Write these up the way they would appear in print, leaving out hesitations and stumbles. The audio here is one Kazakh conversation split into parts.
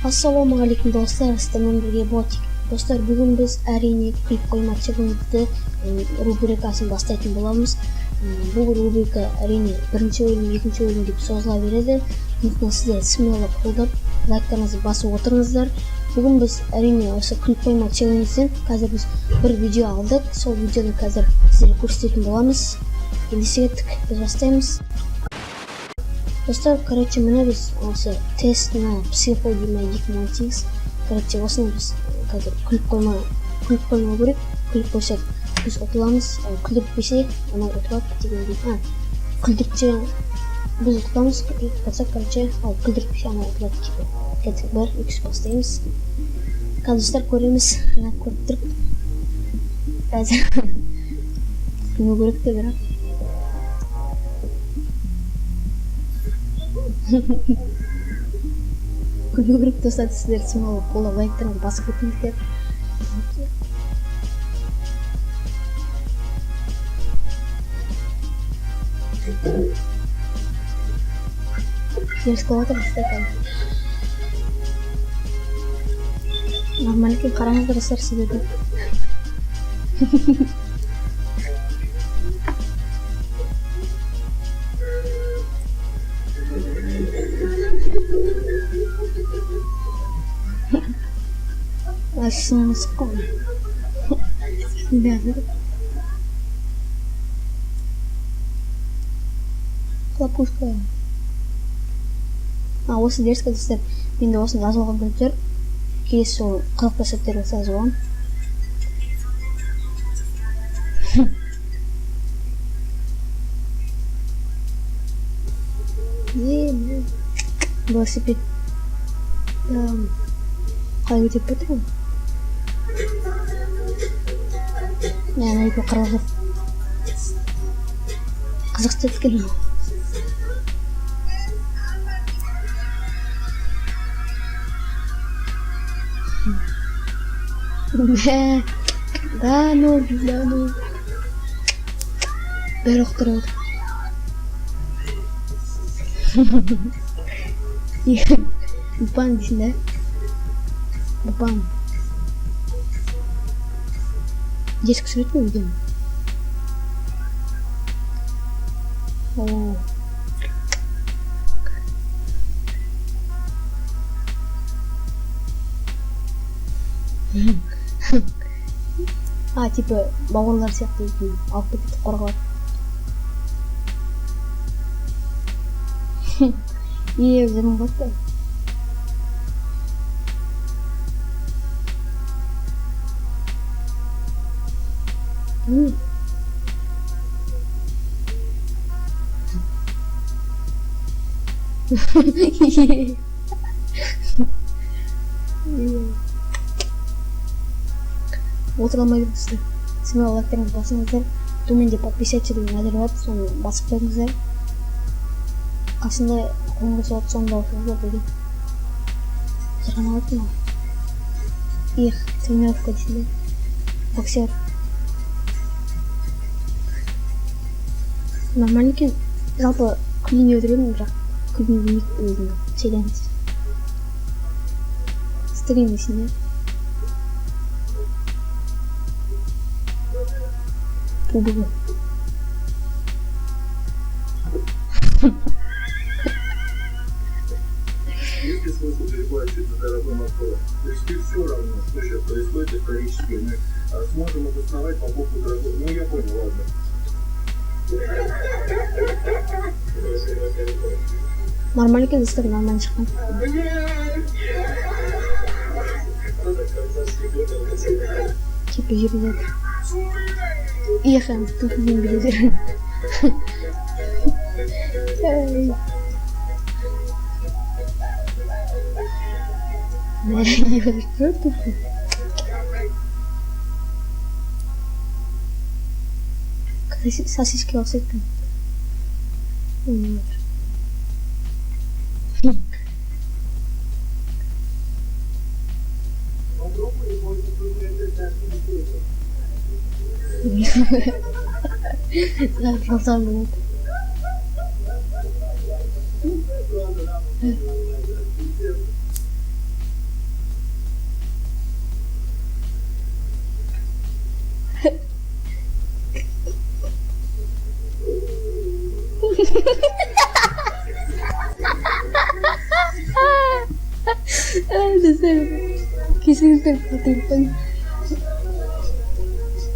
Ассалаумағалейкум достар, сіздермен бірге ботик. Достар, бүгін біз әрине күліп қойма челленджді рубрикасын бастайтын боламыз. Бұл рубрика әрине бірінші бөлім, екінші бөлім деп созыла береді. Сондықтан сіздер смело қолдап, лайктарыңызды басып отырыңыздар. Бүгін біз әрине осы күліп қойма челленджден қазір біз бір видео алдық. Сол видеоны қазір сіздерге көрсететін боламыз. Келесі кеттік, біз бастаймыз. Достар, короче, міне біз осы тест на психология 2018. Короче, осыны біз қазір күліп қоймау керек. Күліп қойсақ біз ұтыламыз, күлдіртпесек анау ұтылады дегендей. Күлдіріп деген біз ұтыламыз, күлдіріп қойсақ, короче, ал күлдіртпесе анау ұтылады типа. Кеттік, бір, екінші бастаймыз. Қазір достар көреміз, көріп тұрып. Қазір күлмеу керек те бірақ. Күлмеу керек достар, сіздер смело қолдап лайктарыңызды басып өтіңіздер. Теріс қылып отырмыз да қазір. Нормально екен, қараңыздар достар сіздерді. Ашына sıkkın. Хлопушка. Осы дерзко достар. Мен де осыны жазып алғым келіп жүр. Келесі сол қызықты сәттер болса жазып аламын. Велосипед. Қалай өтеп кетті ғой? Ана екі қырылып қызықты еткені. Да ну бәрі ұқтырып отыр. Бупан дейсің да? Бупан. Детский сурет ме видео? Типа бауырлар сияқты алып кетіп қорғалады. Жаман болды. Отыра алмай кетіпсіздер. Смело лайктарыңызды басыңыздар. Төменде подписаться деген әзір бар, соны басып қойыңыздар. Қасында қоңырау соғады, соны да отырыңыздар деген. Сырғанап отырмын ғой. Тренировка дейсің бе? Боксер. Нормально екен. Жалпы күліне өтіремін, бірақ күліне демейді өзімді. Челлендж. Стрим дейсің бе? Пубы. Есть ли смысл переплачивать за дорогой мотор? То есть ты все равно, что сейчас происходит исторически, мы сможем обосновать покупку дорогой. Ну я понял, ладно. Нормально екен достар, нормально шыққан. Типа жүреді. Ехаем, тут не билетер. Что тут? Сосиски алсақ екен. Жалсам болады. Кесіңіздер телефон.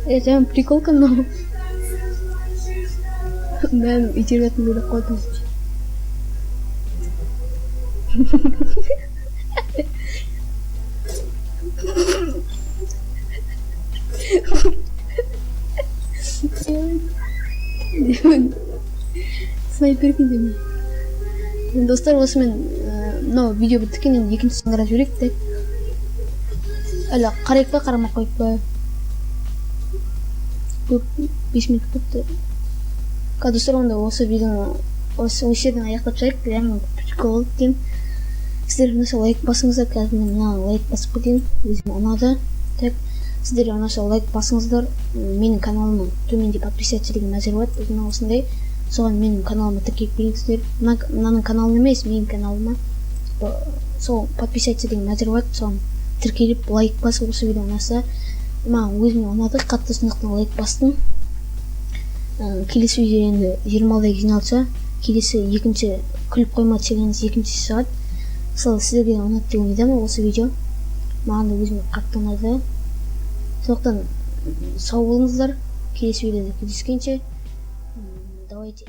Жаңа приколка мынау. Мен итеретін ойлап қалдым. Снайперге деймін. Достар, осымен мынау видео біткеннен екіншісін қарап жіберейік те. Әлі қарайық па, қарамақ қойып па? Көп 5 минут көпті. Достар, онда осы видеоны осы жерден аяқтап жайық. Яғни прикол екен. Сіздер ұнаса лайк басыңыздар. Қазір мен мына лайк басып кетейін. Өзіме ұнады. Так, сіздер ұнаса лайк басыңыздар. Менің каналыма төменде подписаться деген мәзір болады. Өзіме осындай. Соған менің каналыма тіркеліп келіңіздер. Мынаның каналым емес, менің каналыма. Сол подписаться деген мәзір болады. Соған тіркеліп лайк басып осы видео ұнаса. Маған өзіме ұнады. Қатты сондықтан лайк бастым. Келесі видео енді 20-дай жиналса, келесі екінші күліп қойма челлендж екінші шығады. Мысалы сіздерге ұнады деп ойлаймын осы видео. Маған да өзіме қатты ұнады. Сондықтан сау болыңыздар. Келесі видеода кездескенше. Давайте.